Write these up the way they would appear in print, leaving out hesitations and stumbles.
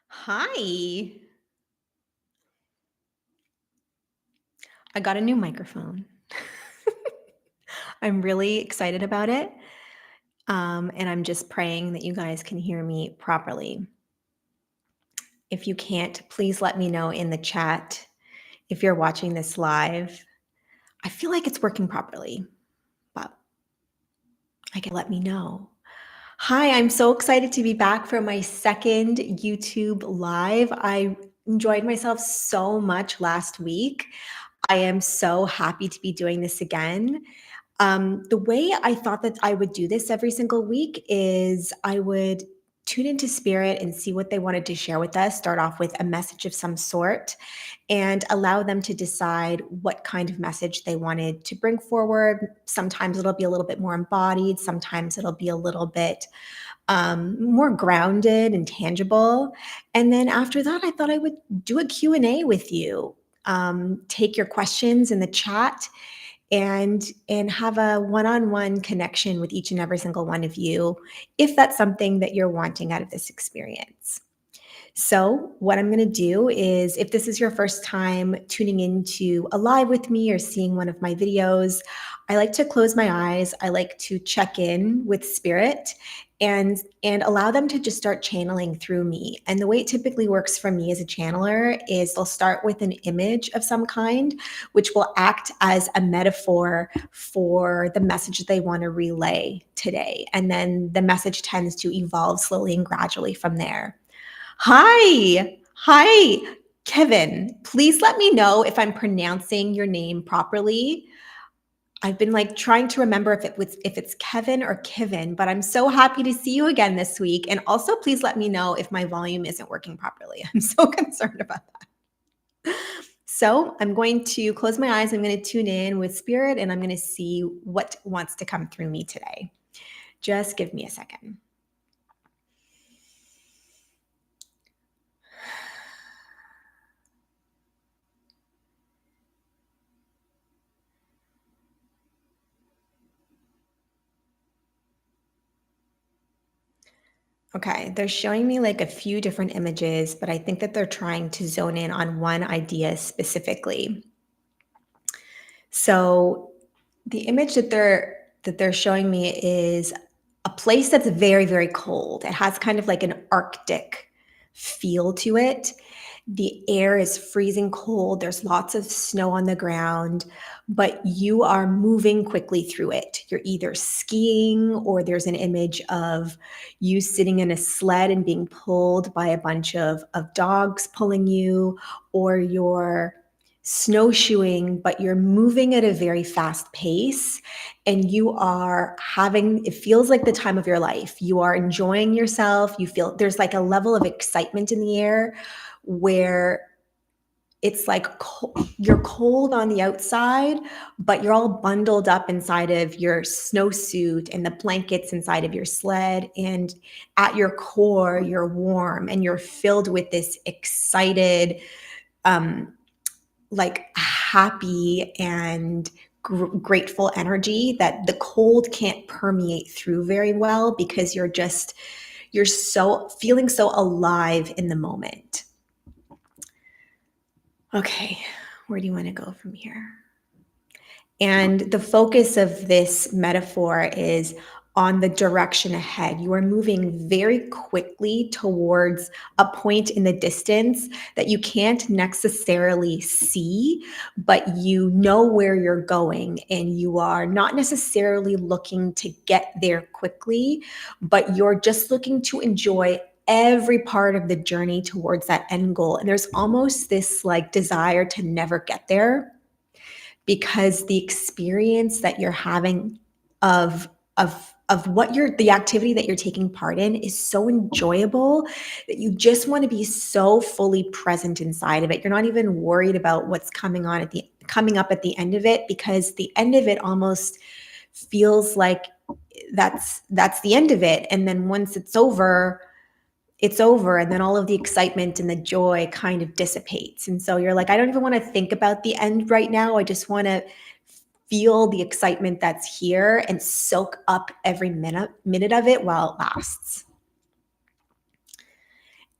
Hi. I got a new microphone. I'm really excited about it. And I'm just praying that you guys can hear me properly. If you can't, please let me know in the chat if you're watching this live. I feel like it's working properly, but I can let me know. Hi, I'm so excited to be back for my second YouTube live. I enjoyed myself so much last week. I am so happy to be doing this again. The way I thought that I would do this every single week is I would tune into spirit and see what they wanted to share with us, start off with a message of some sort, and allow them to decide what kind of message they wanted to bring forward. Sometimes it'll be a little bit more embodied, sometimes it'll be a little bit more grounded and tangible. And then after that, I thought I would do a Q&A with you. Take your questions in the chat and have a one-on-one connection with each and every single one of you if that's something that you're wanting out of this experience. So, what I'm going to do is if this is your first time tuning into a live with me or seeing one of my videos, I like to close my eyes. I like to check in with spirit and allow them to just start channeling through me. And the way it typically works for me as a channeler is they'll start with an image of some kind, which will act as a metaphor for the message they want to relay today. And then the message tends to evolve slowly and gradually from there. Hi, Kevin. Please let me know if I'm pronouncing your name properly. I've been like trying to remember if it's Kevin or Kevin, but I'm so happy to see you again this week. And also, please let me know if my volume isn't working properly. I'm so concerned about that. So I'm going to close my eyes. I'm going to tune in with spirit, and I'm going to see what wants to come through me today. Just give me a second. Okay, they're showing me like a few different images, but I think that they're trying to zone in on one idea specifically. So the image that they're showing me is a place that's very, very cold. It has kind of like an Arctic feel to it. The air is freezing cold. There's lots of snow on the ground, but you are moving quickly through it. You're either skiing or there's an image of you sitting in a sled and being pulled by a bunch of dogs pulling you, or you're snowshoeing, but you're moving at a very fast pace and you are having, it feels like the time of your life. You are enjoying yourself. You feel there's like a level of excitement in the air where it's like you're cold on the outside, but you're all bundled up inside of your snowsuit and the blankets inside of your sled. And at your core, you're warm and you're filled with this excited, like happy and grateful energy that the cold can't permeate through very well because you're so feeling so alive in the moment. Okay, where do you want to go from here? And the focus of this metaphor is on the direction ahead. You are moving very quickly towards a point in the distance that you can't necessarily see, but you know where you're going, and you are not necessarily looking to get there quickly, but you're just looking to enjoy every part of the journey towards that end goal. And there's almost this like desire to never get there because the experience that you're having of what the activity that you're taking part in is so enjoyable that you just want to be so fully present inside of it. You're not even worried about what's coming up at the end of it, because the end of it almost feels like that's the end of it. And then once it's over, and then all of the excitement and the joy kind of dissipates. And so you're like, I don't even want to think about the end right now. I just want to feel the excitement that's here and soak up every minute of it while it lasts.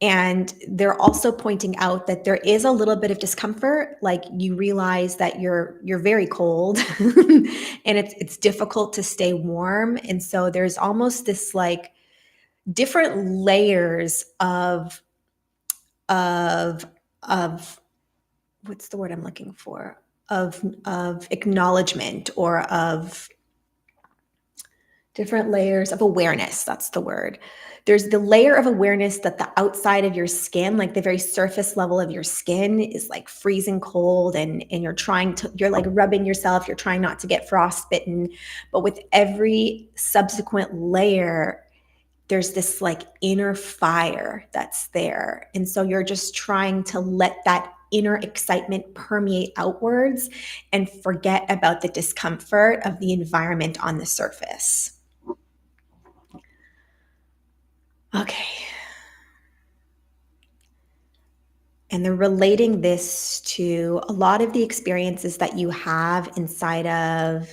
And they're also pointing out that there is a little bit of discomfort, like you realize that you're very cold and it's difficult to stay warm. And so there's almost this like different layers of of what's the word I'm looking for? Of acknowledgement, or of different layers of awareness. That's the word. There's the layer of awareness that the outside of your skin, like the very surface level of your skin, is like freezing cold, and you're like rubbing yourself, you're trying not to get frostbitten. But with every subsequent layer, there's this like inner fire that's there. And so you're just trying to let that inner excitement permeate outwards and forget about the discomfort of the environment on the surface. Okay. And they're relating this to a lot of the experiences that you have inside of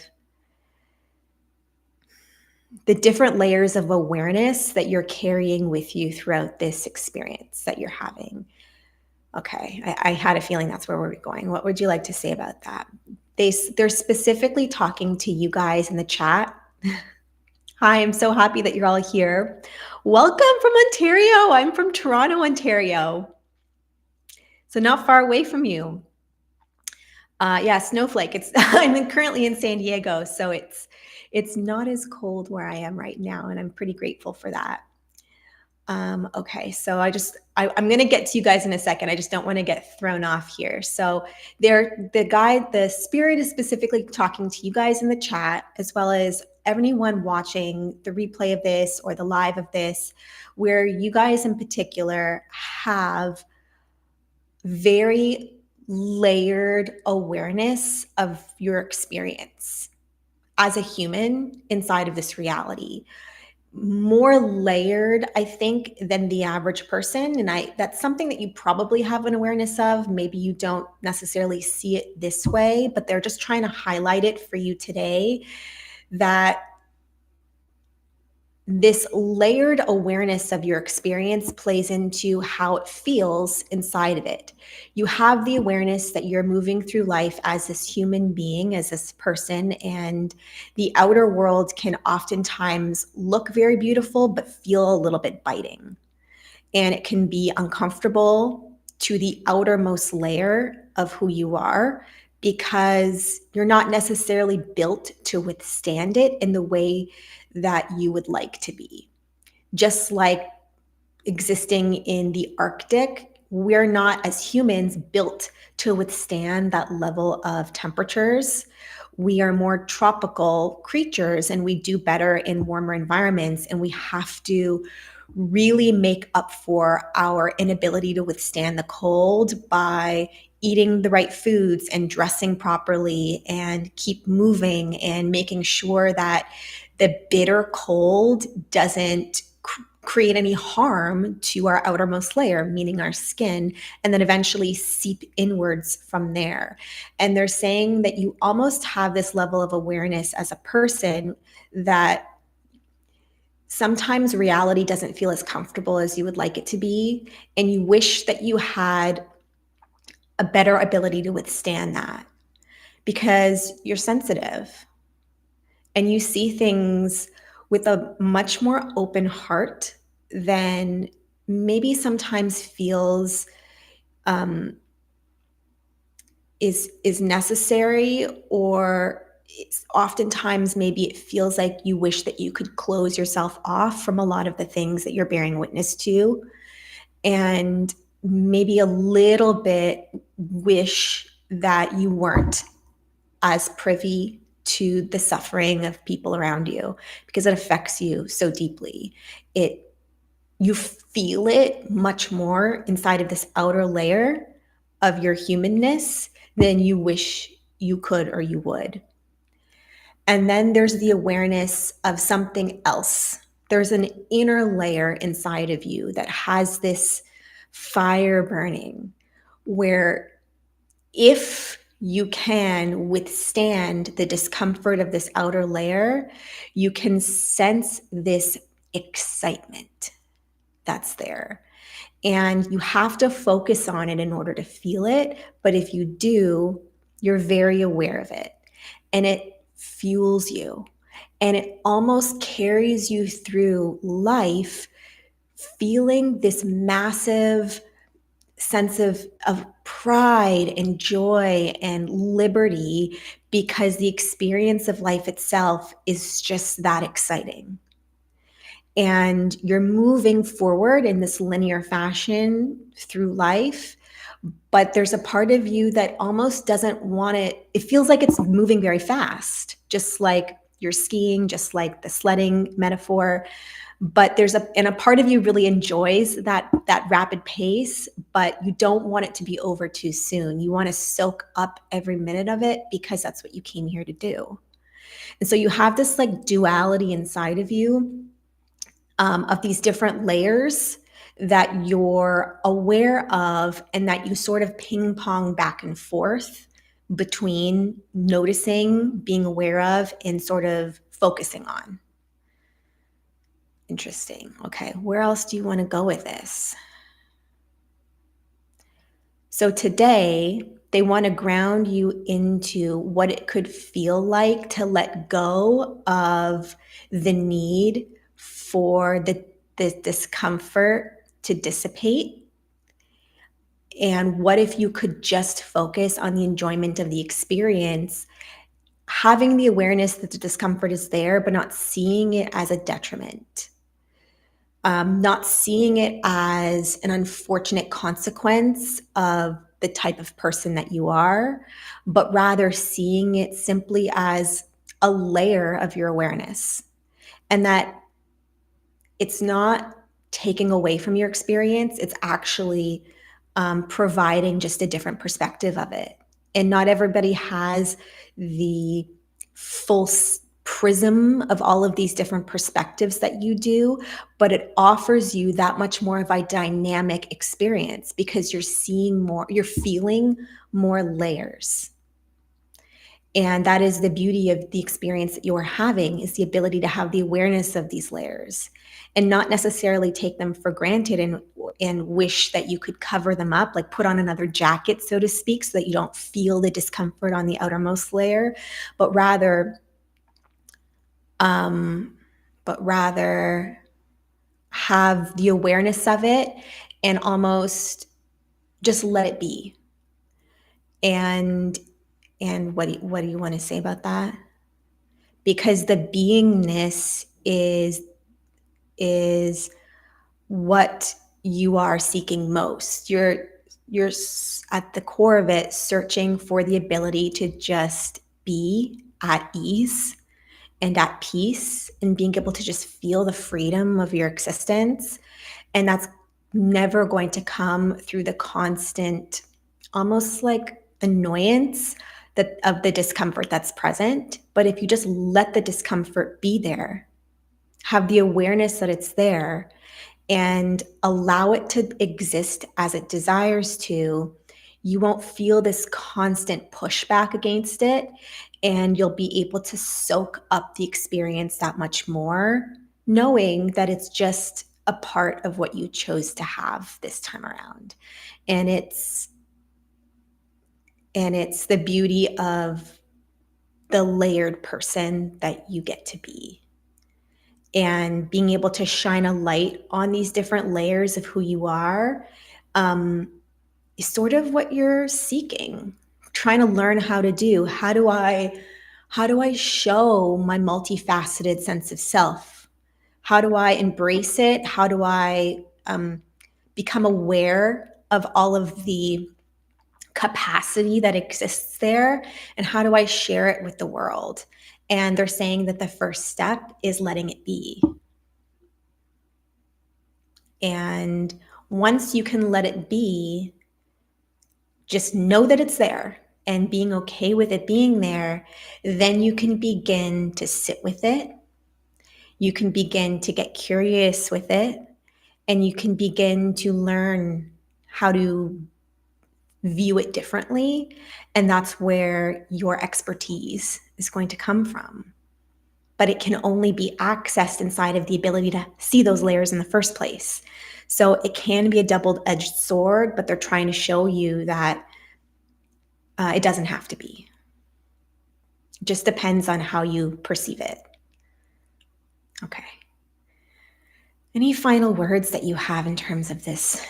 the different layers of awareness that you're carrying with you throughout this experience that you're having. Okay, I had a feeling that's where we're going. What would you like to say about that? They're specifically talking to you guys in the chat. Hi, I'm so happy that you're all here. Welcome from Ontario. I'm from Toronto, Ontario. So not far away from you. Yeah, snowflake. I'm currently in San Diego, so it's not as cold where I am right now, and I'm pretty grateful for that. Okay, so I'm going to get to you guys in a second. I just don't want to get thrown off here. So the spirit is specifically talking to you guys in the chat, as well as everyone watching the replay of this or the live of this, where you guys in particular have very layered awareness of your experience as a human inside of this reality. More layered, I think, than the average person. And that's something that you probably have an awareness of. Maybe you don't necessarily see it this way, but they're just trying to highlight it for you today, that this layered awareness of your experience plays into how it feels inside of it. You have the awareness that you're moving through life as this human being, as this person, and the outer world can oftentimes look very beautiful, but feel a little bit biting. And it can be uncomfortable to the outermost layer of who you are, because you're not necessarily built to withstand it in the way that you would like to be. Just like existing in the Arctic, we're not, as humans, built to withstand that level of temperatures. We are more tropical creatures and we do better in warmer environments, and we have to really make up for our inability to withstand the cold by eating the right foods and dressing properly and keep moving and making sure that the bitter cold doesn't create any harm to our outermost layer, meaning our skin, and then eventually seep inwards from there. And they're saying that you almost have this level of awareness as a person that sometimes reality doesn't feel as comfortable as you would like it to be, and you wish that you had a better ability to withstand that, because you're sensitive and you see things with a much more open heart than maybe sometimes feels is necessary, or it's oftentimes maybe it feels like you wish that you could close yourself off from a lot of the things that you're bearing witness to, and maybe a little bit wish that you weren't as privy to the suffering of people around you, because it affects you so deeply. You feel it much more inside of this outer layer of your humanness than you wish you could or you would. And then there's the awareness of something else. There's an inner layer inside of you that has this fire burning, where if you can withstand the discomfort of this outer layer, you can sense this excitement that's there. And you have to focus on it in order to feel it. But if you do, you're very aware of it and it fuels you and it almost carries you through life feeling this massive sense of pride and joy and liberty because the experience of life itself is just that exciting. And you're moving forward in this linear fashion through life, but there's a part of you that almost doesn't want it. It feels like it's moving very fast, just like you're skiing, just like the sledding metaphor. But a part of you really enjoys that rapid pace, but you don't want it to be over too soon. You want to soak up every minute of it because that's what you came here to do. And so you have this like duality inside of you, of these different layers that you're aware of and that you sort of ping pong back and forth between noticing, being aware of, and sort of focusing on. Interesting. Okay, where else do you want to go with this? So today, they want to ground you into what it could feel like to let go of the need for the discomfort to dissipate. And what if you could just focus on the enjoyment of the experience, having the awareness that the discomfort is there, but not seeing it as a detriment? Not seeing it as an unfortunate consequence of the type of person that you are, but rather seeing it simply as a layer of your awareness. And that it's not taking away from your experience, it's actually providing just a different perspective of it. And not everybody has the full prism of all of these different perspectives that you do, but it offers you that much more of a dynamic experience because you're seeing more, you're feeling more layers. And that is the beauty of the experience that you're having, is the ability to have the awareness of these layers and not necessarily take them for granted and wish that you could cover them up, like put on another jacket, so to speak, so that you don't feel the discomfort on the outermost layer, but rather have the awareness of it and almost just let it be. And what do you want to say about that? Because the beingness is what you are seeking most. You're at the core of it searching for the ability to just be at ease and at peace and being able to just feel the freedom of your existence. And that's never going to come through the constant, almost like annoyance of the discomfort that's present. But if you just let the discomfort be there, have the awareness that it's there, and allow it to exist as it desires to, you won't feel this constant pushback against it. And you'll be able to soak up the experience that much more, knowing that it's just a part of what you chose to have this time around. And it's the beauty of the layered person that you get to be. And being able to shine a light on these different layers of who you are is sort of what you're seeking, trying to learn how to do. How do I show my multifaceted sense of self? How do I embrace it? How do I become aware of all of the capacity that exists there? And how do I share it with the world? And they're saying that the first step is letting it be. And once you can let it be, just know that it's there and being okay with it being there, then you can begin to sit with it. You can begin to get curious with it, and you can begin to learn how to view it differently. And that's where your expertise is going to come from. But it can only be accessed inside of the ability to see those layers in the first place. So it can be a double-edged sword, but they're trying to show you that it doesn't have to be. It just depends on how you perceive it. Okay. Any final words that you have in terms of this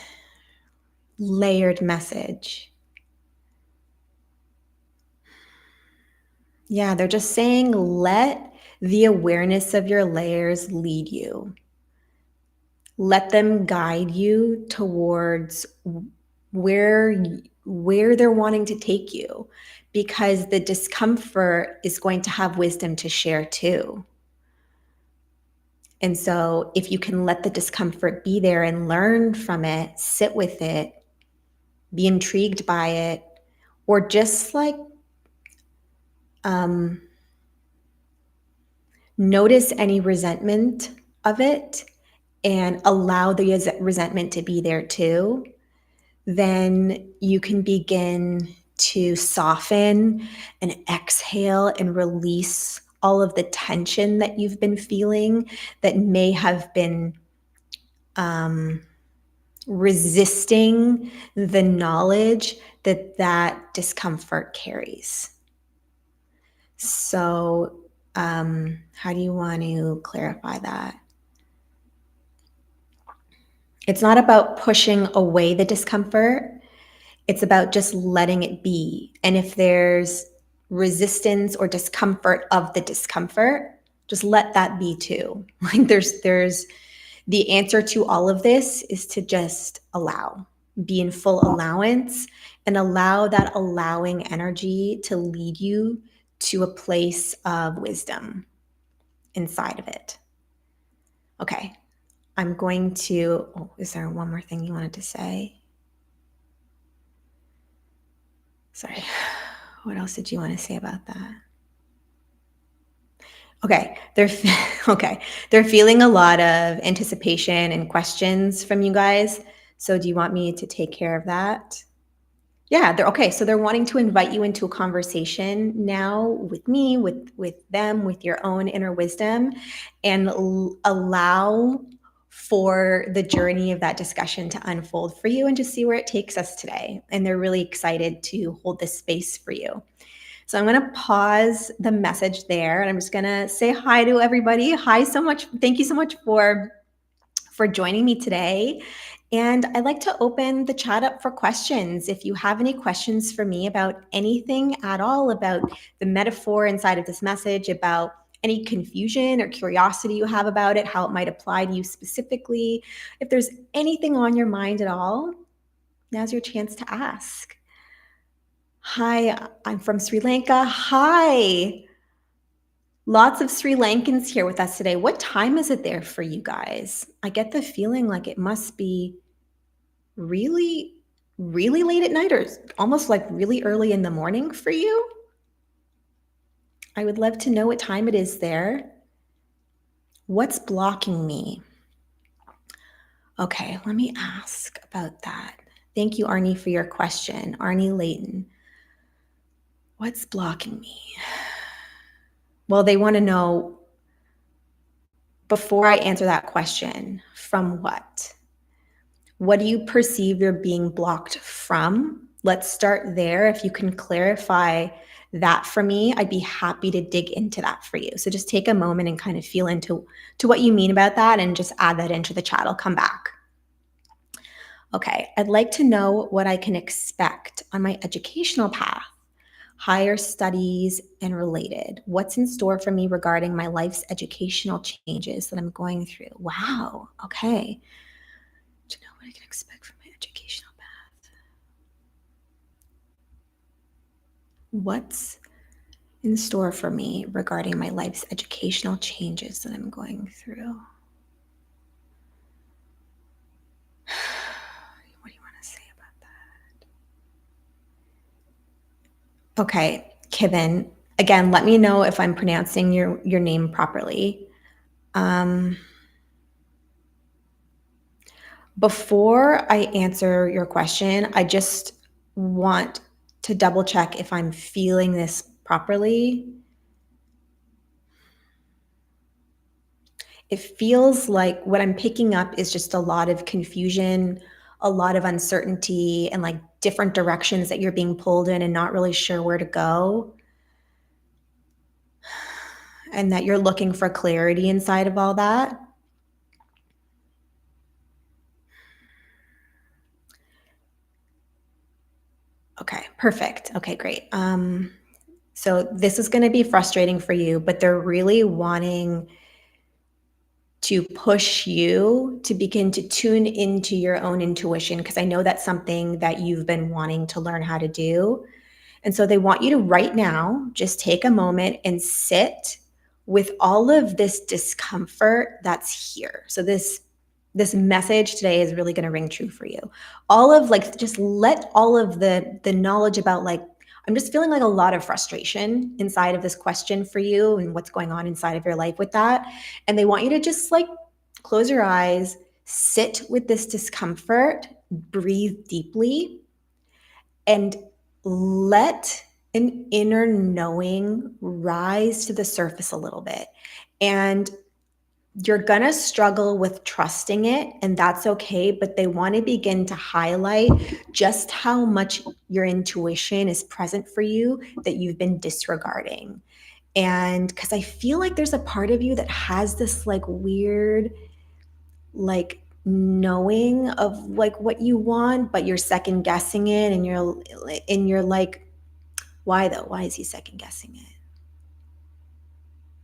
layered message? Yeah, they're just saying let the awareness of your layers lead you. Let them guide you towards where where they're wanting to take you, because the discomfort is going to have wisdom to share too. And so if you can let the discomfort be there and learn from it, sit with it, be intrigued by it, or just like um, notice any resentment of it and allow the resentment to be there too, then you can begin to soften and exhale and release all of the tension that you've been feeling that may have been um, resisting the knowledge that that discomfort carries. So, how do you want to clarify that? It's not about pushing away the discomfort. It's about just letting it be. And if there's resistance or discomfort of the discomfort, just let that be too. Like there's the answer to all of this is to just allow, be in full allowance and allow that allowing energy to lead you to a place of wisdom inside of it. Okay. I'm going to, oh, is there one more thing you wanted to say? Sorry. What else did you want to say about that? Okay, okay. They're feeling a lot of anticipation and questions from you guys. So do you want me to take care of that? Yeah, they're okay. So they're wanting to invite you into a conversation now with me, with them, with your own inner wisdom, and allow for the journey of that discussion to unfold for you and just see where it takes us today. And they're really excited to hold this space for you. So I'm going to pause the message there, and I'm just going to say hi to everybody. Hi so much. Thank you so much for joining me today. And I'd like to open the chat up for questions. If you have any questions for me about anything at all, about the metaphor inside of this message, about any confusion or curiosity you have about it, how it might apply to you specifically, if there's anything on your mind at all, now's your chance to ask. Hi, I'm from Sri Lanka. Hi. Lots of Sri Lankans here with us today. What time is it there for you guys? I get the feeling like it must be really, really late at night or almost like really early in the morning for you. I would love to know what time it is there. What's blocking me? Okay, let me ask about that. Thank you, Arnie, for your question. Arnie Layton. What's blocking me? Well, they want to know, before I answer that question, from what? What do you perceive you're being blocked from? Let's start there. If you can clarify that for me, I'd be happy to dig into that for you. So just take a moment and kind of feel into what you mean about that and just add that into the chat. I'll come back. Okay, I'd like to know what I can expect on my educational path, higher studies and related. What's in store for me regarding my life's educational changes that I'm going through? Wow, okay. To know what I can expect from my educational path. What's in store for me regarding my life's educational changes that I'm going through? What do you want to say about that? Okay, Kevin, again, let me know if I'm pronouncing your name properly. Before I answer your question, I just want to double check if I'm feeling this properly. It feels like what I'm picking up is just a lot of confusion, a lot of uncertainty, and like different directions that you're being pulled in and not really sure where to go. And that you're looking for clarity inside of all that. Okay, perfect. Okay, great. So this is going to be frustrating for you, but they're really wanting to push you to begin to tune into your own intuition, because I know that's something that you've been wanting to learn how to do. And so they want you to right now just take a moment and sit with all of this discomfort that's here. So this message today is really going to ring true for you. All of like just let all of the knowledge about like I'm just feeling like a lot of frustration inside of this question for you and what's going on inside of your life with that. And they want you to just like close your eyes, sit with this discomfort, breathe deeply, and let an inner knowing rise to the surface a little bit. And you're going to struggle with trusting it, and that's okay. But they want to begin to highlight just how much your intuition is present for you that you've been disregarding. And because I feel like there's a part of you that has this like weird, like knowing of like what you want, but you're second guessing it, and you're like, why though? Why is he second guessing it?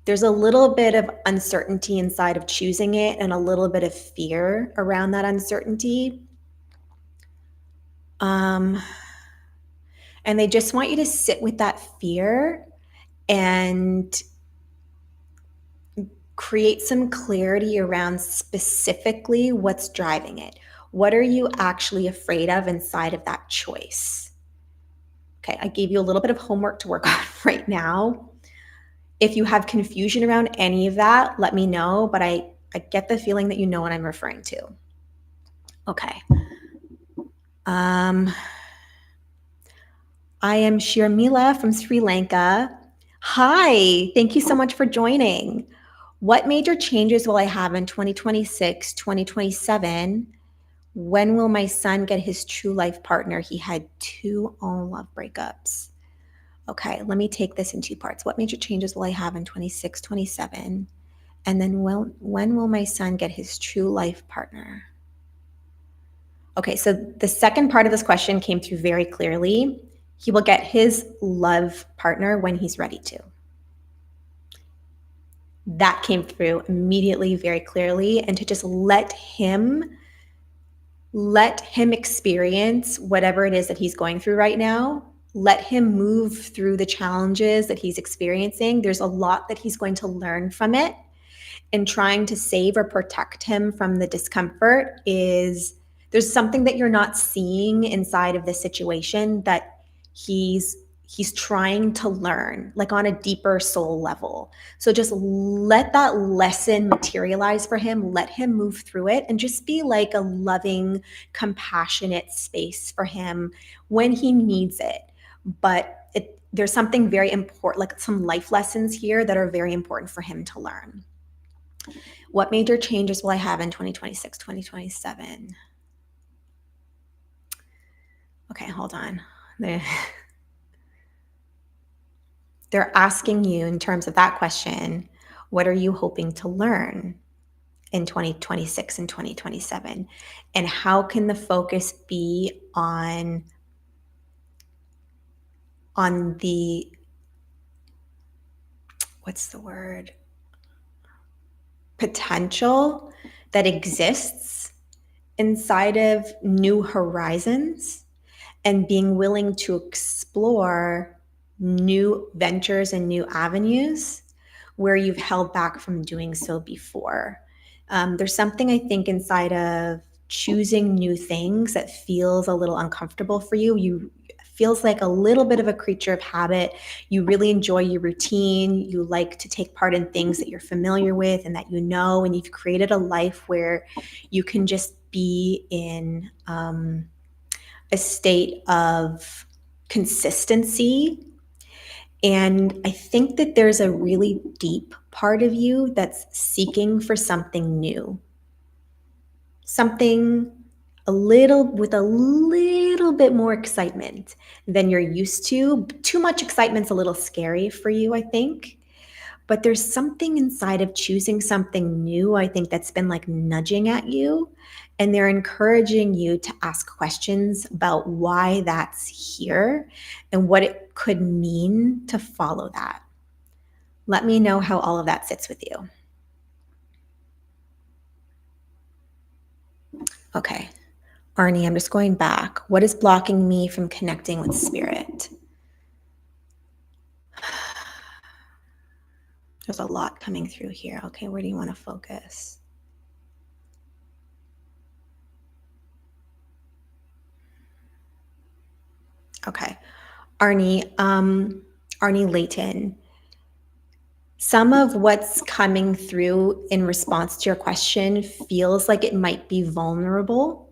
There's a little bit of uncertainty inside of choosing it and a little bit of fear around that uncertainty. And they just want you to sit with that fear and create some clarity around specifically what's driving it. What are you actually afraid of inside of that choice? Okay, I gave you a little bit of homework to work on right now. If you have confusion around any of that, let me know, but I get the feeling that you know what I'm referring to. Okay. I am Shirmila from Sri Lanka. Hi, thank you so much for joining. What major changes will I have in 2026, 2027? When will my son get his true life partner? He had 2 love breakups. Okay, let me take this in 2 parts. What major changes will I have in 26, 27? And then when will my son get his true life partner? Okay, so the second part of this question came through very clearly. He will get his love partner when he's ready to. That came through immediately, very clearly. And to just let him experience whatever it is that he's going through right now. Let him move through the challenges that he's experiencing. There's a lot that he's going to learn from it. And trying to save or protect him from the discomfort is there's something that you're not seeing inside of the situation that he's trying to learn, like on a deeper soul level. So just let that lesson materialize for him, let him move through it, and just be like a loving, compassionate space for him when he needs it. But there's something very important, like some life lessons here that are very important for him to learn. What major changes will I have in 2026, 2027? Okay, hold on. They're asking you in terms of that question, what are you hoping to learn in 2026 and 2027? And how can the focus be on the, what's the word? Potential that exists inside of new horizons and being willing to explore new ventures and new avenues where you've held back from doing so before. There's something I think inside of choosing new things that feels a little uncomfortable for you. You feels like a little bit of a creature of habit. You really enjoy your routine. You like to take part in things that you're familiar with and that you know, and you've created a life where you can just be in a state of consistency. And I think that there's a really deep part of you that's seeking for something new, something with a little bit more excitement than you're used to. Too much excitement's a little scary for you, I think. But there's something inside of choosing something new, I think, that's been like nudging at you. And they're encouraging you to ask questions about why that's here and what it could mean to follow that. Let me know how all of that sits with you. Okay. Arnie, I'm just going back. What is blocking me from connecting with spirit? There's a lot coming through here. Okay, where do you want to focus? Okay. Arnie Layton, some of what's coming through in response to your question feels like it might be vulnerable.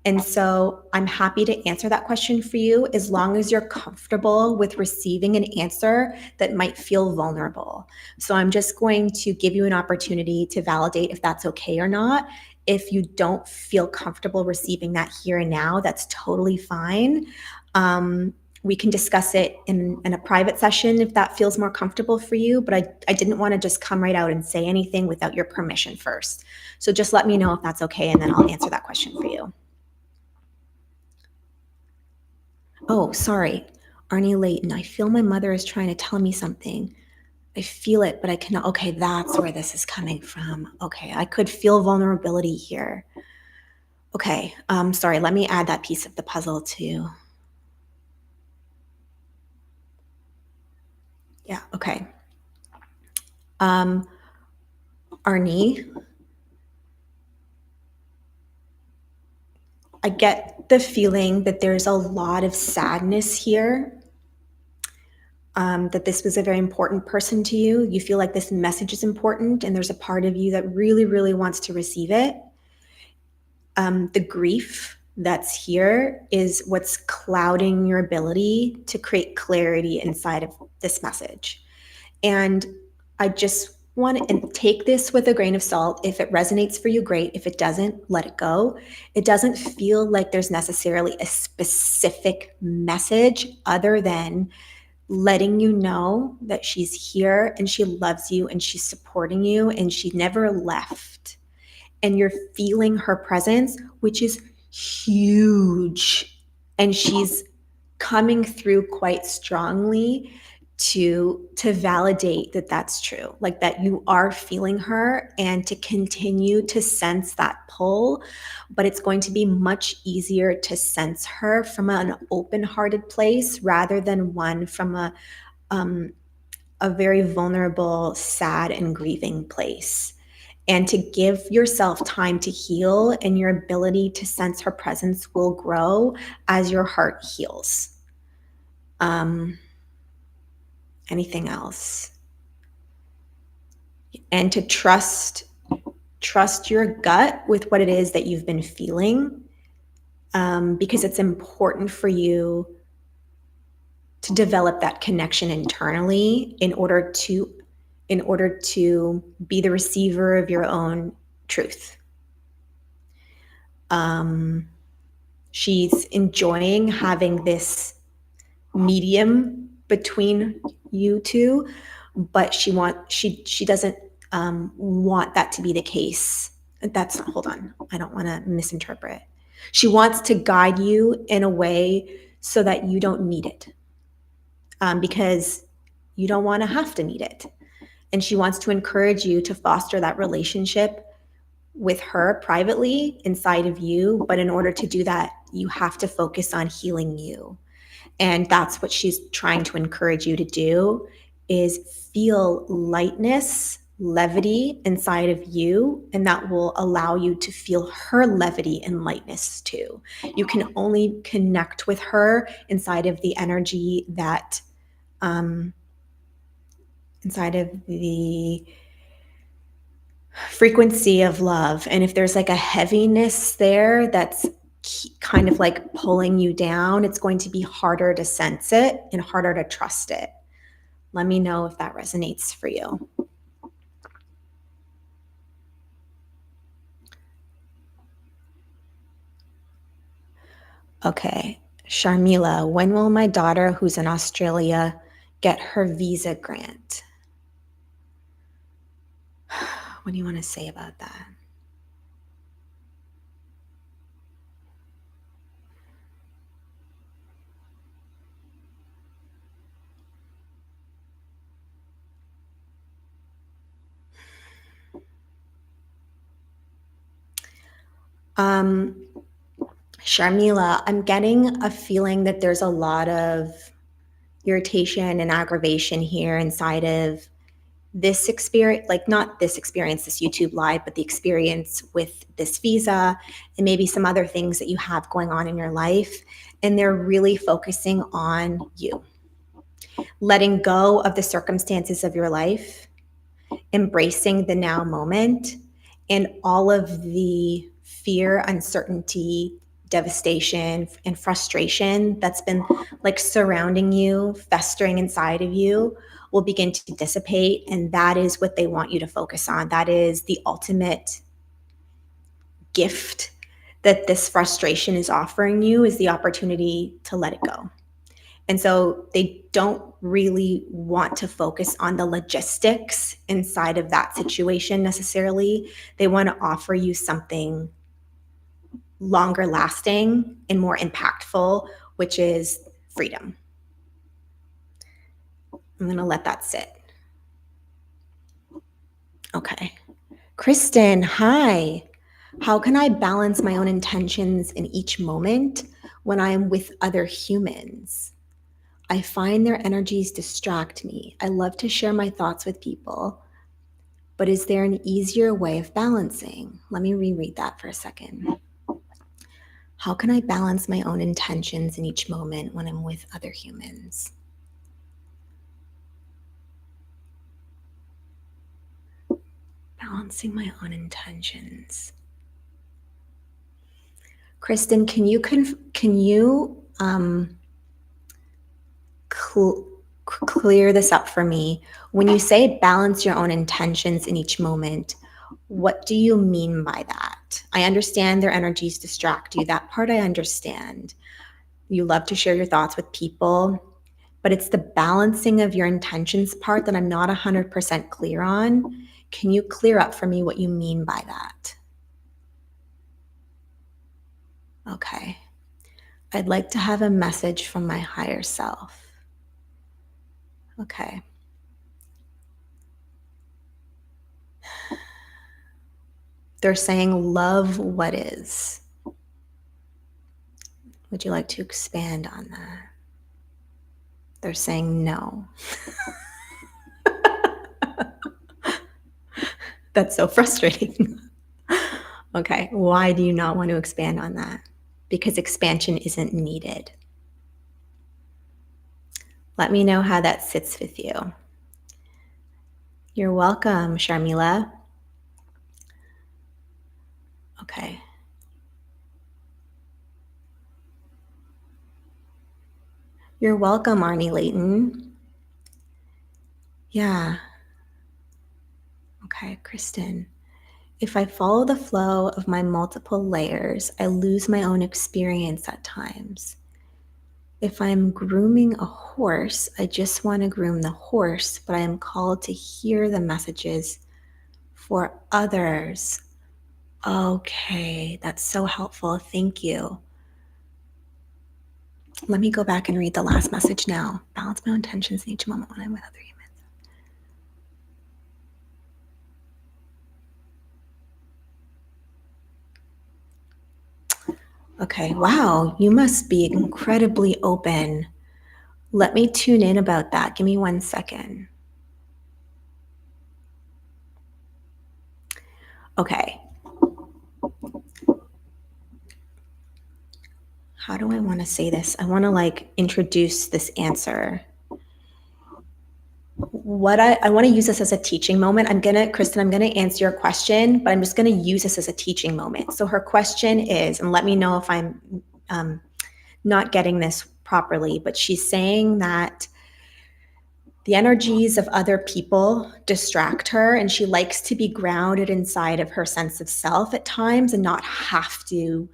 And so I'm happy to answer that question for you as long as you're comfortable with receiving an answer that might feel vulnerable. So I'm just going to give you an opportunity to validate if that's okay or not. If you don't feel comfortable receiving that here and now, that's totally fine. We can discuss it in a private session if that feels more comfortable for you, but I didn't want to just come right out and say anything without your permission first. So just let me know if that's okay, and then I'll answer that question for you. Oh, sorry. Arnie Layton, I feel my mother is trying to tell me something. I feel it, but I cannot. Okay, that's where this is coming from. Okay, I could feel vulnerability here. Okay, sorry, let me add that piece of the puzzle too. Yeah, okay. Arnie, I get the feeling that there's a lot of sadness here, that this was a very important person to you. You feel like this message is important, and there's a part of you that really, really wants to receive it. The grief that's here is what's clouding your ability to create clarity inside of this message. And I just want to take this with a grain of salt. If it resonates for you, great. If it doesn't, let it go. It doesn't feel like there's necessarily a specific message other than letting you know that she's here and she loves you and she's supporting you and she never left. And you're feeling her presence, which is huge. And she's coming through quite strongly to validate that that's true, like that you are feeling her, and to continue to sense that pull. But it's going to be much easier to sense her from an open-hearted place rather than one from a very vulnerable, sad, and grieving place. And to give yourself time to heal, and your ability to sense her presence will grow as your heart heals. Anything else? And to trust your gut with what it is that you've been feeling, because it's important for you to develop that connection internally in order to be the receiver of your own truth. She's enjoying having this medium between you two, but she doesn't want that to be the case. Hold on, I don't want to misinterpret. She wants to guide you in a way so that you don't need it, because you don't want to have to need it. And she wants to encourage you to foster that relationship with her privately inside of you. But in order to do that, you have to focus on healing you. And that's what she's trying to encourage you to do, is feel lightness, levity inside of you, and that will allow you to feel her levity and lightness too. You can only connect with her inside of the energy that inside of the frequency of love. And if there's like a heaviness there that's kind of like pulling you down, it's going to be harder to sense it and harder to trust it. Let me know if that resonates for you. Okay, Sharmila, when will my daughter who's in Australia get her visa grant? What do you want to say about that? Sharmila, I'm getting a feeling that there's a lot of irritation and aggravation here inside of this experience, like not this experience, this YouTube live, but the experience with this visa and maybe some other things that you have going on in your life. And they're really focusing on you, letting go of the circumstances of your life, embracing the now moment, and all of the fear, uncertainty, devastation, and frustration that's been like surrounding you, festering inside of you, will begin to dissipate. And that is what they want you to focus on. That is the ultimate gift that this frustration is offering you, is the opportunity to let it go. And so they don't really want to focus on the logistics inside of that situation necessarily. They want to offer you something longer lasting and more impactful, which is freedom. I'm going to let that sit. Okay. Kristen, hi. How can I balance my own intentions in each moment when I am with other humans? I find their energies distract me. I love to share my thoughts with people, but is there an easier way of balancing? Let me reread that for a second. How can I balance my own intentions in each moment when I'm with other humans? Balancing my own intentions. Kristen, can you clear this up for me? When you say balance your own intentions in each moment, what do you mean by that? I understand their energies distract you. That part I understand. You love to share your thoughts with people, but it's the balancing of your intentions part that I'm not 100% clear on. Can you clear up for me what you mean by that? Okay. I'd like to have a message from my higher self. Okay. They're saying, love what is. Would you like to expand on that? They're saying no. That's so frustrating. Okay, why do you not want to expand on that? Because expansion isn't needed. Let me know how that sits with you. You're welcome, Sharmila. Okay. You're welcome, Arnie Layton. Yeah. Okay, Kristen. If I follow the flow of my multiple layers, I lose my own experience at times. If I'm grooming a horse, I just want to groom the horse, but I am called to hear the messages for others. Okay, that's so helpful. Thank you. Let me go back and read the last message now. Balance my own intentions in each moment when I'm with other humans. Okay, wow, you must be incredibly open. Let me tune in about that. Give me 1 second. Okay. How do I want to say this? I want to introduce this answer. What I want to use this as a teaching moment. Kristen, I'm going to answer your question, but I'm just going to use this as a teaching moment. So her question is, and let me know if I'm not getting this properly, but she's saying that The energies of other people distract her, and she likes to be grounded inside of her sense of self at times and not have to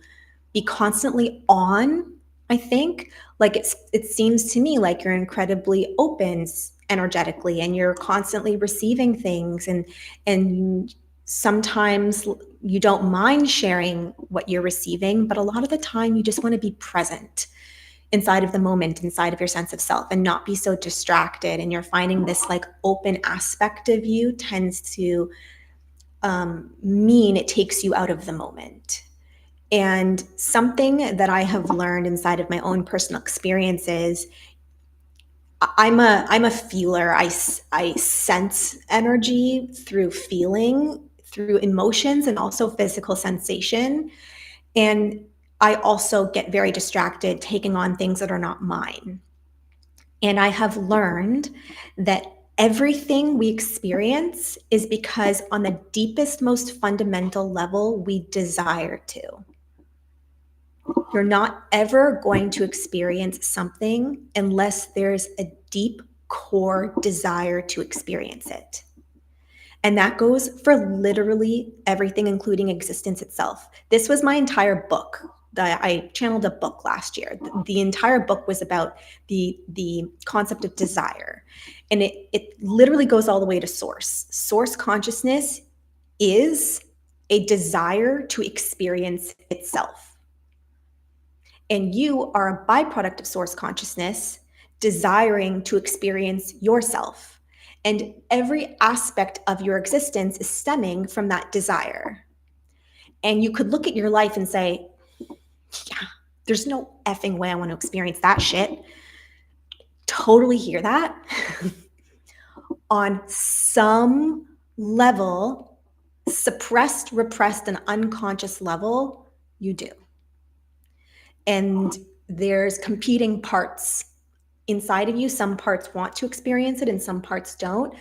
be constantly on. I think like it seems to me like you're incredibly open energetically, and you're constantly receiving things, and sometimes you don't mind sharing what you're receiving, but a lot of the time you just want to be present inside of the moment, inside of your sense of self, and not be so distracted. And you're finding this like open aspect of you tends to mean it takes you out of the moment. And something that I have learned inside of my own personal experiences, I'm a feeler. I sense energy through feeling, through emotions, and also physical sensation. And I also get very distracted taking on things that are not mine. And I have learned that everything we experience is because, on the deepest, most fundamental level, we desire to. You're not ever going to experience something unless there's a deep core desire to experience it. And that goes for literally everything, including existence itself. This was my entire book. I channeled a book last year. The entire book was about the concept of desire. And it literally goes all the way to source. Source consciousness is a desire to experience itself. And you are a byproduct of source consciousness, desiring to experience yourself. And every aspect of your existence is stemming from that desire. And you could look at your life and say, yeah, there's no effing way I want to experience that shit. Totally hear that. On some level, suppressed, repressed, and unconscious level, you do. And there's competing parts inside of you. Some parts want to experience it and some parts don't.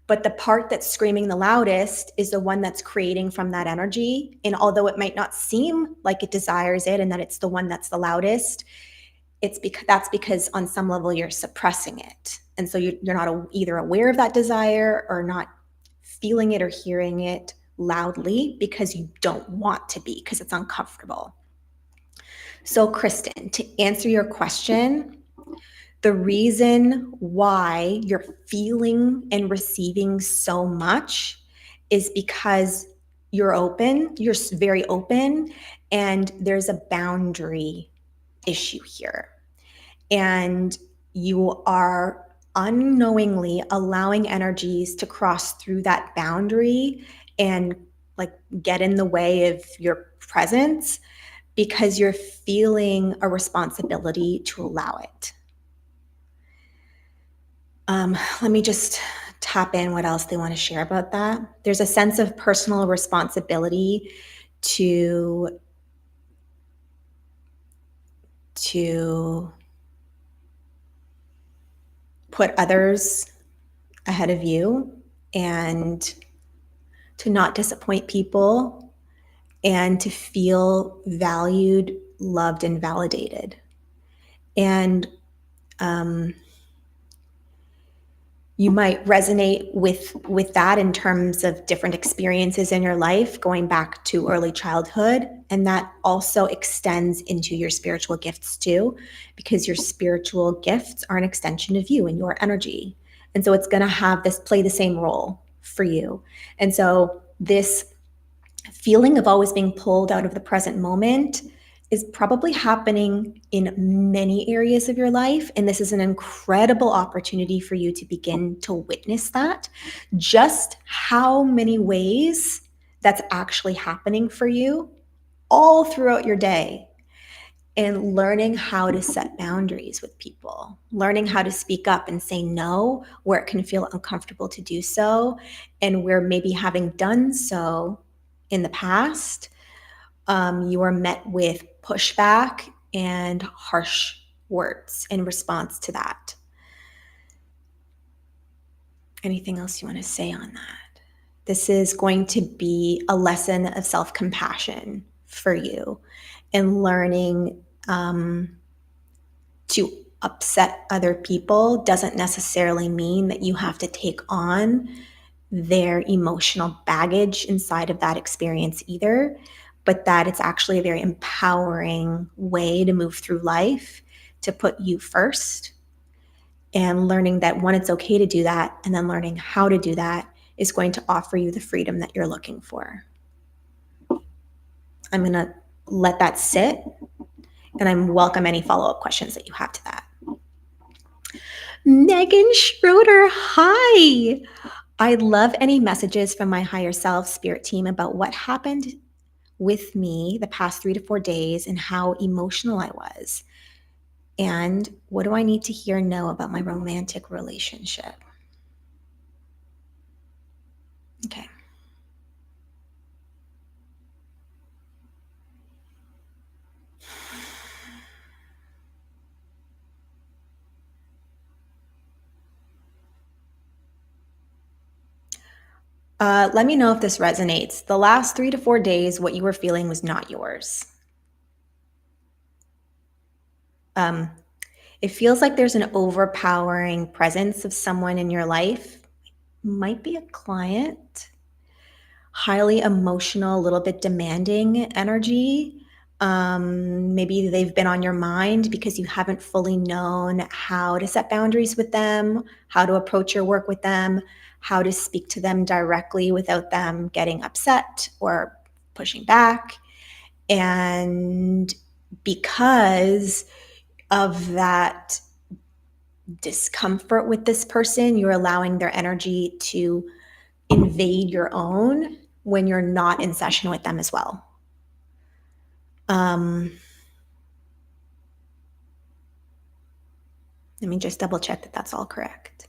But the part that's screaming the loudest is the one that's creating from that energy. And although it might not seem like it desires it and that it's the one that's the loudest, that's because on some level you're suppressing it. And so you're not either aware of that desire or not feeling it or hearing it loudly because you don't want to be, because it's uncomfortable. So, Kristen, to answer your question, the reason why you're feeling and receiving so much is because you're open, you're very open, and there's a boundary issue here. And you are unknowingly allowing energies to cross through that boundary and like get in the way of your presence because you're feeling a responsibility to allow it. Let me just tap in what else they want to share about that. There's a sense of personal responsibility to put others ahead of you and to not disappoint people and to feel valued, loved, and validated. And you might resonate with that in terms of different experiences in your life going back to early childhood. And that also extends into your spiritual gifts too, because your spiritual gifts are an extension of you and your energy. And so it's going to play the same role for you. And so this feeling of always being pulled out of the present moment is probably happening in many areas of your life. And this is an incredible opportunity for you to begin to witness that. Just how many ways that's actually happening for you all throughout your day. And learning how to set boundaries with people, learning how to speak up and say no where it can feel uncomfortable to do so, and where maybe having done so in the past, you are met with pushback and harsh words in response to that. Anything else you want to say on that? This is going to be a lesson of self-compassion for you and learning to upset other people doesn't necessarily mean that you have to take on their emotional baggage inside of that experience either, but that it's actually a very empowering way to move through life, to put you first, and learning that one, it's okay to do that, and then learning how to do that is going to offer you the freedom that you're looking for. I'm going to let that sit, and I welcome any follow-up questions that you have to that. Megan Schroeder, hi. I love any messages from my higher self spirit team about what happened with me the past 3 to 4 days and how emotional I was. And what do I need to hear and know about my romantic relationship? Okay. Let me know if this resonates. The last 3 to 4 days, what you were feeling was not yours. It feels like there's an overpowering presence of someone in your life. Might be a client, highly emotional, a little bit demanding energy. Maybe they've been on your mind because you haven't fully known how to set boundaries with them, how to approach your work with them, how to speak to them directly without them getting upset or pushing back. And because of that discomfort with this person, you're allowing their energy to invade your own when you're not in session with them as well. Let me just double check that that's all correct.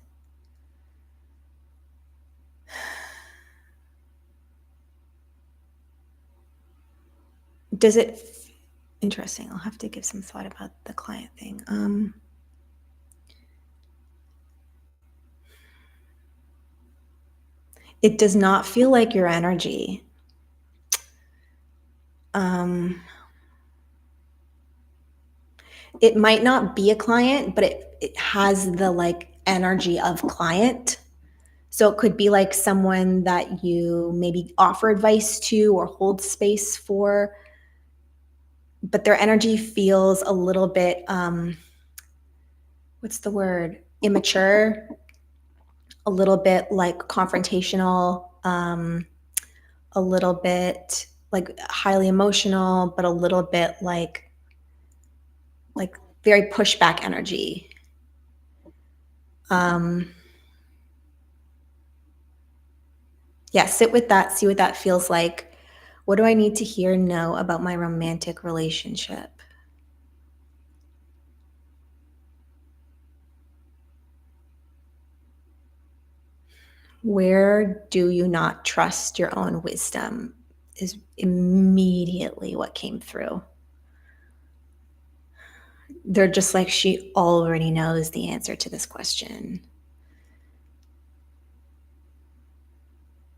Does it, interesting, I'll have to give some thought about the client thing. It does not feel like your energy. It might not be a client, but it has the like energy of client. So it could be like someone that you maybe offer advice to or hold space for, but their energy feels a little bit, what's the word? Immature, a little bit like confrontational, a little bit like highly emotional, but a little bit like very pushback energy. Yeah, sit with that, see what that feels like. What do I need to hear and know about my romantic relationship? Where do you not trust your own wisdom is immediately what came through. They're just like, she already knows the answer to this question.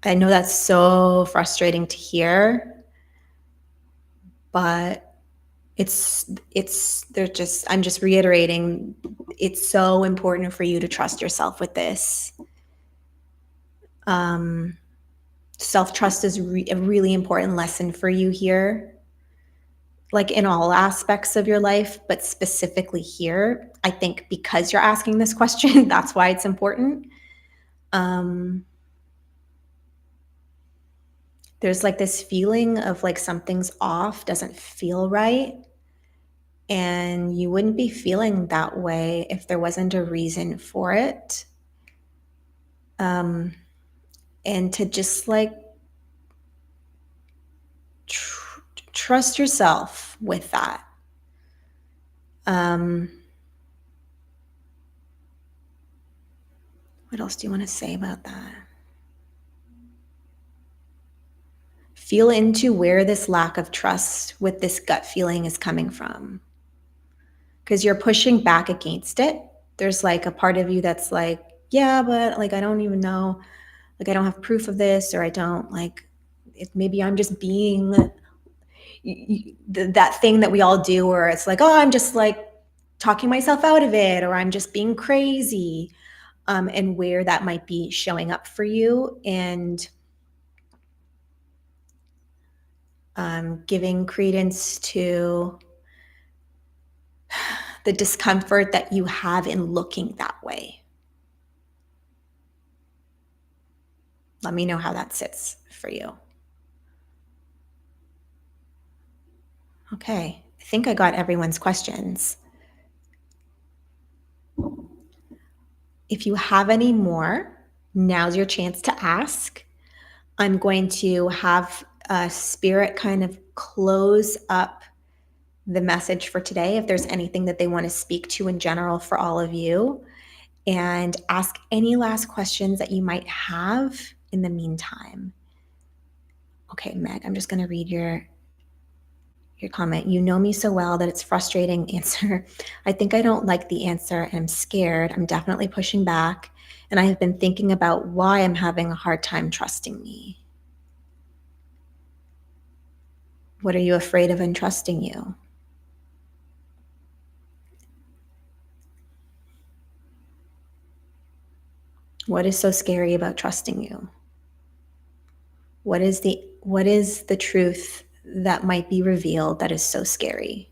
I know that's so frustrating to hear, but I'm just reiterating, it's so important for you to trust yourself with this. Self-trust is a really important lesson for you here, like in all aspects of your life, but specifically here. I think because you're asking this question, that's why it's important. There's like this feeling of like something's off, doesn't feel right. And you wouldn't be feeling that way if there wasn't a reason for it. And to just like trust yourself with that. What else do you want to say about that? Feel into where this lack of trust with this gut feeling is coming from. Because you're pushing back against it. There's like a part of you that's like, yeah, but like, I don't even know, like, I don't have proof of this, or I don't like, maybe I'm just being that thing that we all do where it's like, oh, I'm just like talking myself out of it, or I'm just being crazy, and where that might be showing up for you, and giving credence to the discomfort that you have in looking that way. Let me know how that sits for you. Okay, I think I got everyone's questions. If you have any more, now's your chance to ask. I'm going to have Spirit kind of close up the message for today if there's anything that they want to speak to in general for all of you, and ask any last questions that you might have in the meantime. Okay, Meg, I'm just going to read your comment. You know me so well that it's frustrating. Answer. I think I don't like the answer and I'm scared. I'm definitely pushing back. And I have been thinking about why I'm having a hard time trusting me. What are you afraid of in trusting you? What is so scary about trusting you? What is the truth that might be revealed that is so scary?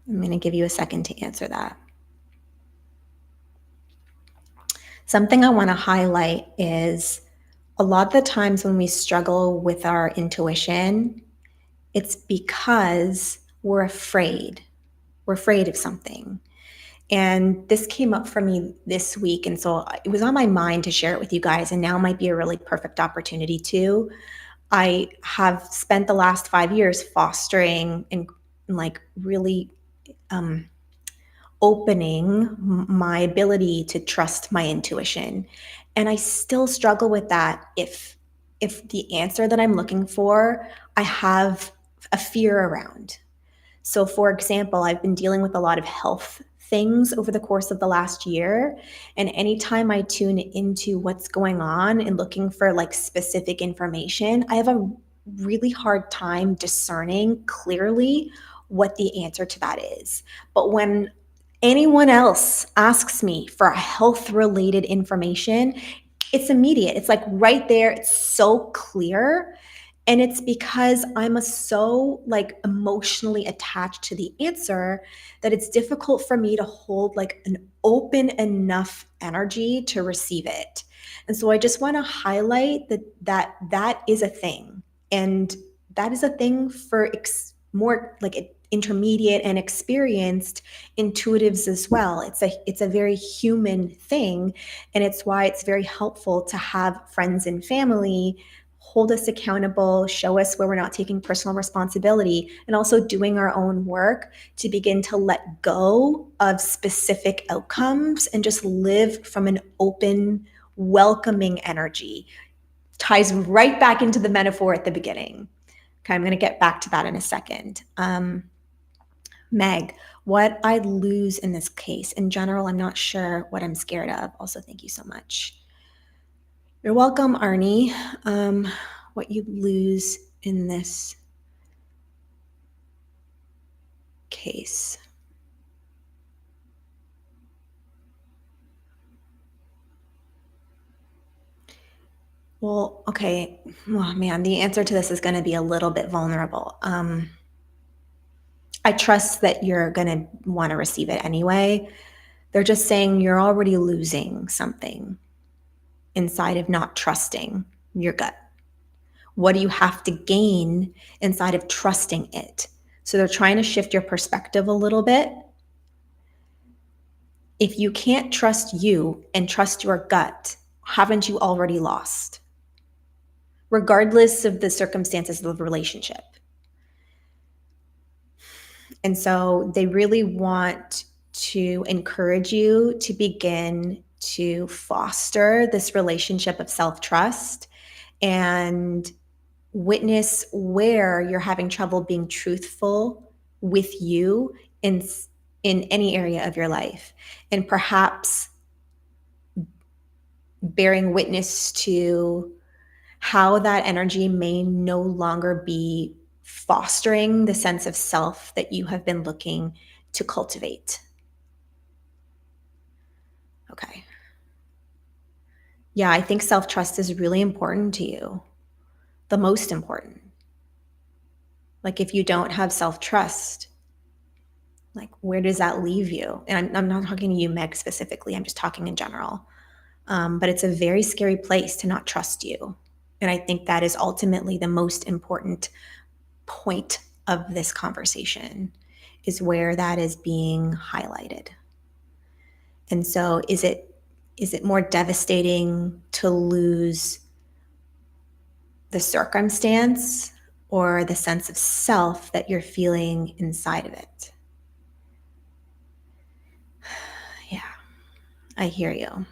I'm going to give you a second to answer that. Something I want to highlight is a lot of the times when we struggle with our intuition, it's because we're afraid. We're afraid of something. And this came up for me this week. And so it was on my mind to share it with you guys. And now might be a really perfect opportunity to. I have spent the last 5 years fostering and like really opening my ability to trust my intuition. And I still struggle with that if the answer that I'm looking for, I have a fear around. So for example, I've been dealing with a lot of health things over the course of the last year. And anytime I tune into what's going on and looking for like specific information, I have a really hard time discerning clearly what the answer to that is. But when anyone else asks me for health related information, it's immediate. It's like right there. It's so clear. And it's because I'm so like emotionally attached to the answer that it's difficult for me to hold like an open enough energy to receive it. And so I just want to highlight that is a thing. And that is a thing for more like intermediate and experienced intuitives as well. It's a very human thing, and it's why it's very helpful to have friends and family hold us accountable, show us where we're not taking personal responsibility, and also doing our own work to begin to let go of specific outcomes and just live from an open, welcoming energy. Ties right back into the metaphor at the beginning. Okay, I'm going to get back to that in a second. Meg, what I lose in this case, in general, I'm not sure what I'm scared of. Also, thank you so much. You're welcome, Arnie. What you lose in this case. Well, okay. Oh, man, the answer to this is going to be a little bit vulnerable. I trust that you're going to want to receive it anyway. They're just saying you're already losing something inside of not trusting your gut. What do you have to gain inside of trusting it? So they're trying to shift your perspective a little bit. If you can't trust you and trust your gut, haven't you already lost? Regardless of the circumstances of the relationship. And so they really want to encourage you to begin to foster this relationship of self-trust and witness where you're having trouble being truthful with you in any area of your life, and perhaps bearing witness to how that energy may no longer be fostering the sense of self that you have been looking to cultivate? Okay. Yeah, I think self-trust is really important to you, the most important. Like, if you don't have self-trust, like, where does that leave you? And I'm not talking to you, Meg, specifically. I'm just talking in general. But it's a very scary place to not trust you. And I think that is ultimately the most important point of this conversation, is where that is being highlighted. And so is it more devastating to lose the circumstance or the sense of self that you're feeling inside of it? Yeah, I hear you.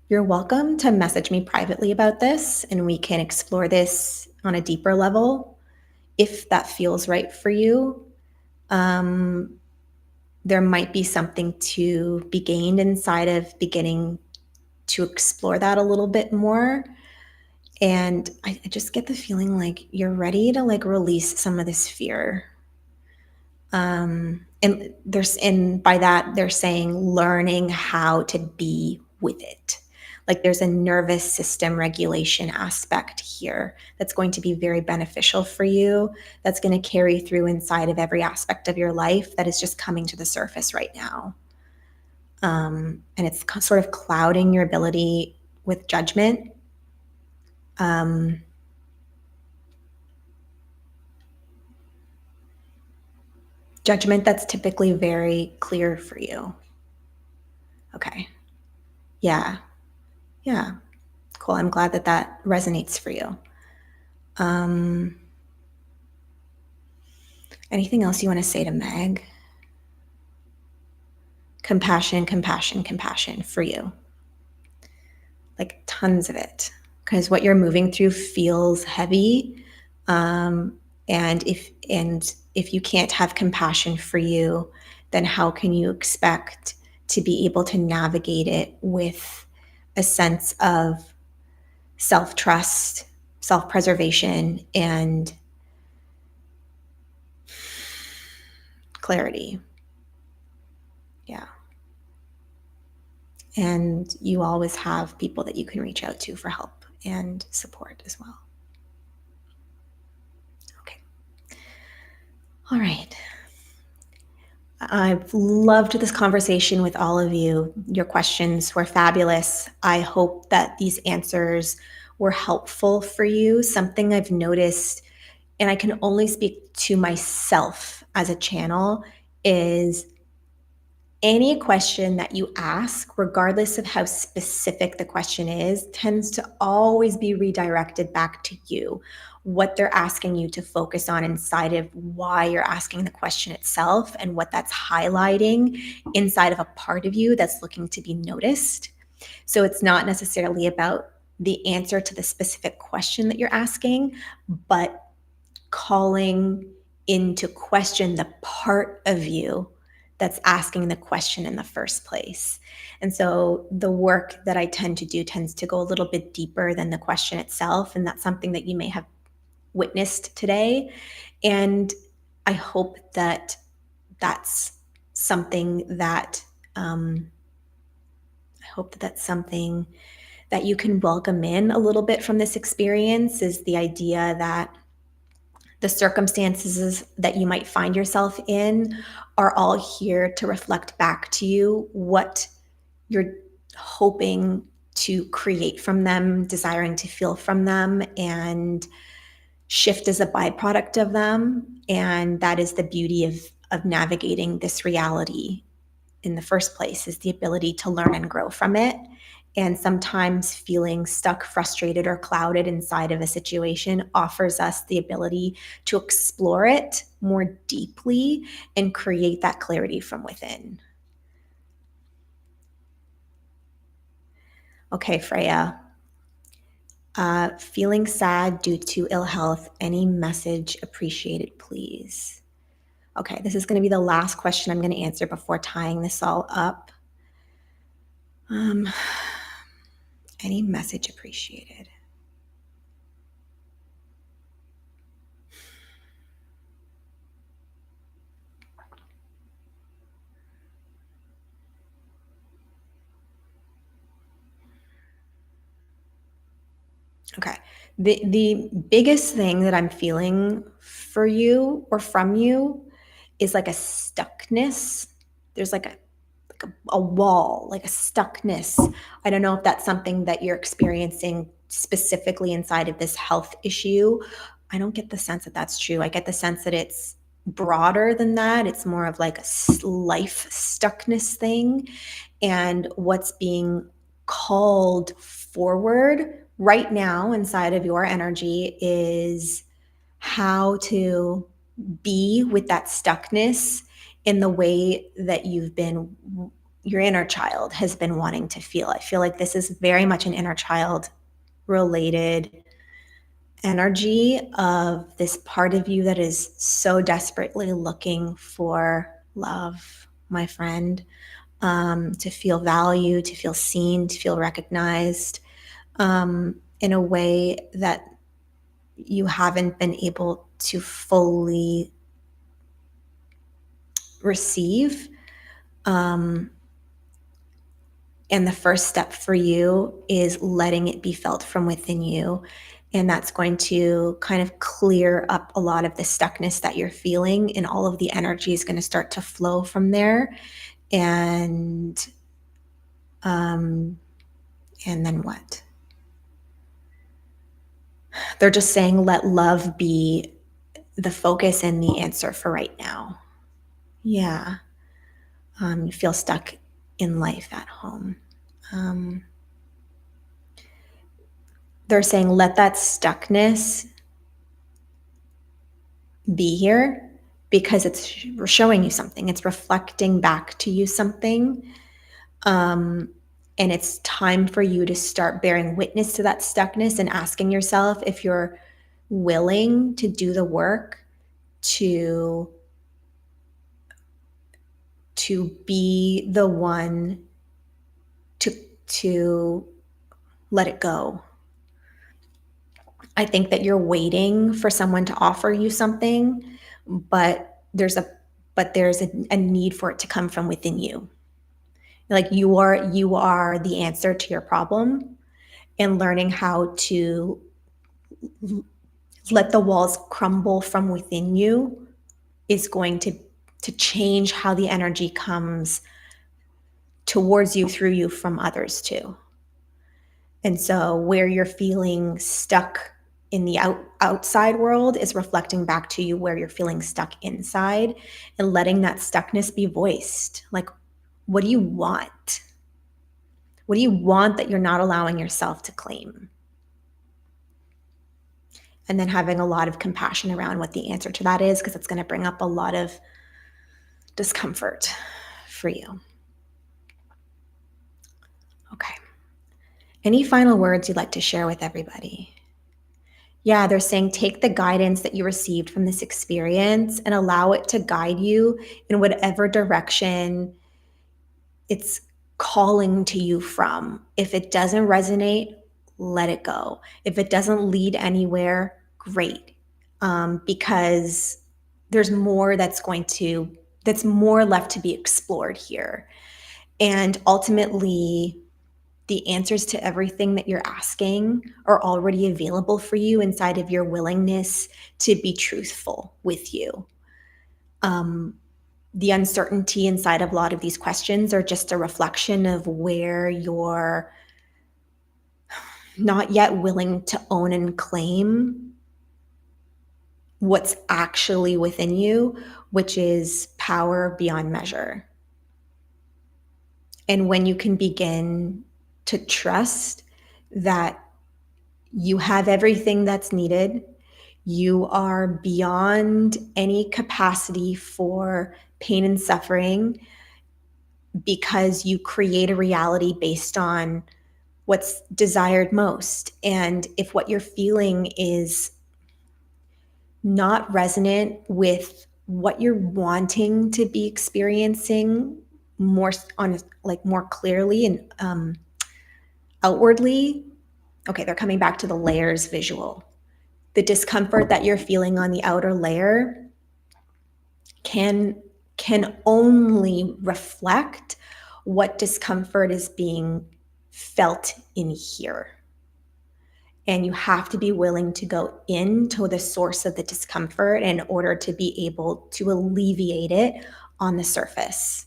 You're welcome to message me privately about this, and we can explore this on a deeper level if that feels right for you. There might be something to be gained inside of beginning to explore that a little bit more. And I just get the feeling like you're ready to like release some of this fear. And by that they're saying learning how to be with it. Like, there's a nervous system regulation aspect here that's going to be very beneficial for you, that's going to carry through inside of every aspect of your life that is just coming to the surface right now. And it's sort of clouding your ability with judgment. Judgment that's typically very clear for you. Okay. Yeah. Yeah. Cool. I'm glad that that resonates for you. Anything else you want to say to Meg? Compassion, compassion, compassion for you. Like, tons of it. Because what you're moving through feels heavy. And if you can't have compassion for you, then how can you expect to be able to navigate it with a sense of self-trust, self-preservation, and clarity? Yeah. And you always have people that you can reach out to for help and support as well. Okay. All right. I've loved this conversation with all of you. Your questions were fabulous. I hope that these answers were helpful for you. Something I've noticed, and I can only speak to myself as a channel, is any question that you ask, regardless of how specific the question is, tends to always be redirected back to you. What they're asking you to focus on inside of why you're asking the question itself, and what that's highlighting inside of a part of you that's looking to be noticed. So it's not necessarily about the answer to the specific question that you're asking, but calling into question the part of you that's asking the question in the first place. And so the work that I tend to do tends to go a little bit deeper than the question itself. And that's something that you may have witnessed today. And I hope that that's something that that's something that you can welcome in a little bit from this experience, is the idea that the circumstances that you might find yourself in are all here to reflect back to you what you're hoping to create from them, desiring to feel from them, and shift as a byproduct of them. And that is the beauty of navigating this reality in the first place, is the ability to learn and grow from it. And sometimes feeling stuck, frustrated, or clouded inside of a situation offers us the ability to explore it more deeply and create that clarity from within. Okay, Freya. Feeling sad due to ill health. Any message appreciated, please? Okay, this is going to be the last question I'm going to answer before tying this all up. Any message appreciated? Okay. The biggest thing that I'm feeling for you or from you is like a stuckness. There's like a wall, like a stuckness. I don't know if that's something that you're experiencing specifically inside of this health issue. I don't get the sense that that's true. I get the sense that it's broader than that. It's more of like a life stuckness thing. And what's being called forward right now inside of your energy is how to be with that stuckness in the way that your inner child has been wanting to feel. I feel like this is very much an inner child related energy of this part of you that is so desperately looking for love, my friend, to feel value, to feel seen, to feel recognized, in a way that you haven't been able to fully receive. Um, and the first step for you is letting it be felt from within you. And that's going to kind of clear up a lot of the stuckness that you're feeling, and all of the energy is going to start to flow from there. And um, and then what? They're just saying let love be the focus and the answer for right now. Yeah. You feel stuck in life at home. Um, they're saying let that stuckness be here because it's showing you something. It's reflecting back to you something. Um, and it's time for you to start bearing witness to that stuckness and asking yourself if you're willing to do the work to be the one to let it go. I think that you're waiting for someone to offer you something, but there's a need for it to come from within you. Like you are the answer to your problem, and learning how to let the walls crumble from within you is going to change how the energy comes towards you, through you, from others too. And so where you're feeling stuck in the outside world is reflecting back to you where you're feeling stuck inside, and letting that stuckness be voiced. Like, what do you want? What do you want that you're not allowing yourself to claim? And then having a lot of compassion around what the answer to that is, because it's going to bring up a lot of discomfort for you. Okay. Any final words you'd like to share with everybody? Yeah, they're saying take the guidance that you received from this experience and allow it to guide you in whatever direction it's calling to you from. If it doesn't resonate, let it go. If it doesn't lead anywhere, great. Because there's more that's more left to be explored here. And ultimately, the answers to everything that you're asking are already available for you inside of your willingness to be truthful with you. The uncertainty inside of a lot of these questions are just a reflection of where you're not yet willing to own and claim what's actually within you, which is power beyond measure. And when you can begin to trust that you have everything that's needed, you are beyond any capacity for pain and suffering, because you create a reality based on what's desired most. And if what you're feeling is not resonant with what you're wanting to be experiencing more on, like, more clearly and outwardly, okay, they're coming back to the layers visual. The discomfort that you're feeling on the outer layer can only reflect what discomfort is being felt in here. And you have to be willing to go into the source of the discomfort in order to be able to alleviate it on the surface.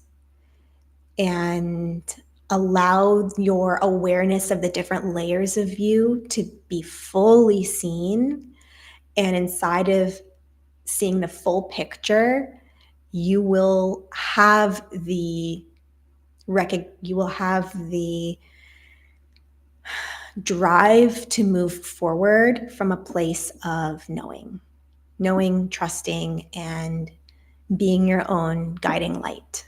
And allow your awareness of the different layers of you to be fully seen. And inside of seeing the full picture, you will have the drive to move forward from a place of knowing, trusting, and being your own guiding light.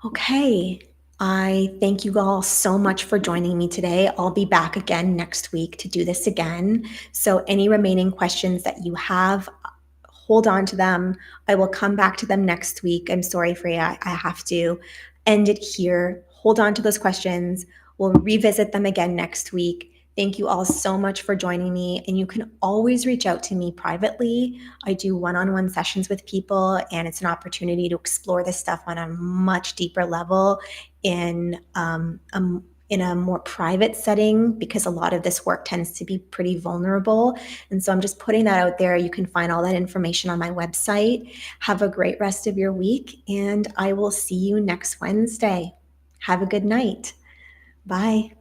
Okay. I thank you all so much for joining me today. I'll be back again next week to do this again. So any remaining questions that you have, hold on to them. I will come back to them next week. I'm sorry, Freya. I have to end it here. Hold on to those questions. We'll revisit them again next week. Thank you all so much for joining me. And you can always reach out to me privately. I do one-on-one sessions with people, and it's an opportunity to explore this stuff on a much deeper level in a more private setting, because a lot of this work tends to be pretty vulnerable. And so I'm just putting that out there. You can find all that information on my website. Have a great rest of your week, and I will see you next Wednesday. Have a good night. Bye.